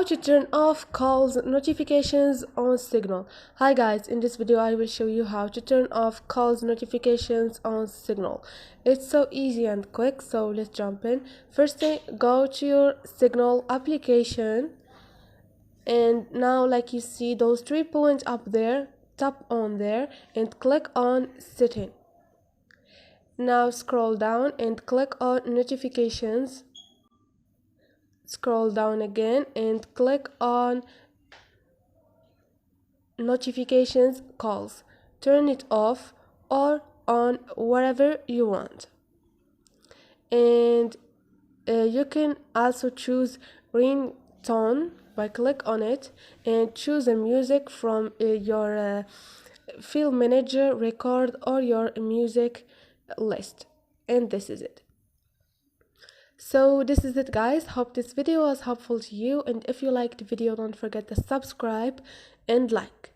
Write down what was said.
How to turn off calls notifications on Signal. Hi guys, in this video I will show you how to turn off calls notifications on Signal. It's so easy and quick, so let's jump in. First thing, go to your Signal application, and now like you see those 3 points up there, tap on there and click on setting. Now scroll down and click on notifications. Scroll down again and click on notifications calls. Turn it off or on, wherever you want. And you can also choose ringtone by click on it and choose a music from your film manager, record, or your music list. And this is it. So this is it guys, hope this video was helpful to you, and if you liked the video don't forget to subscribe and like.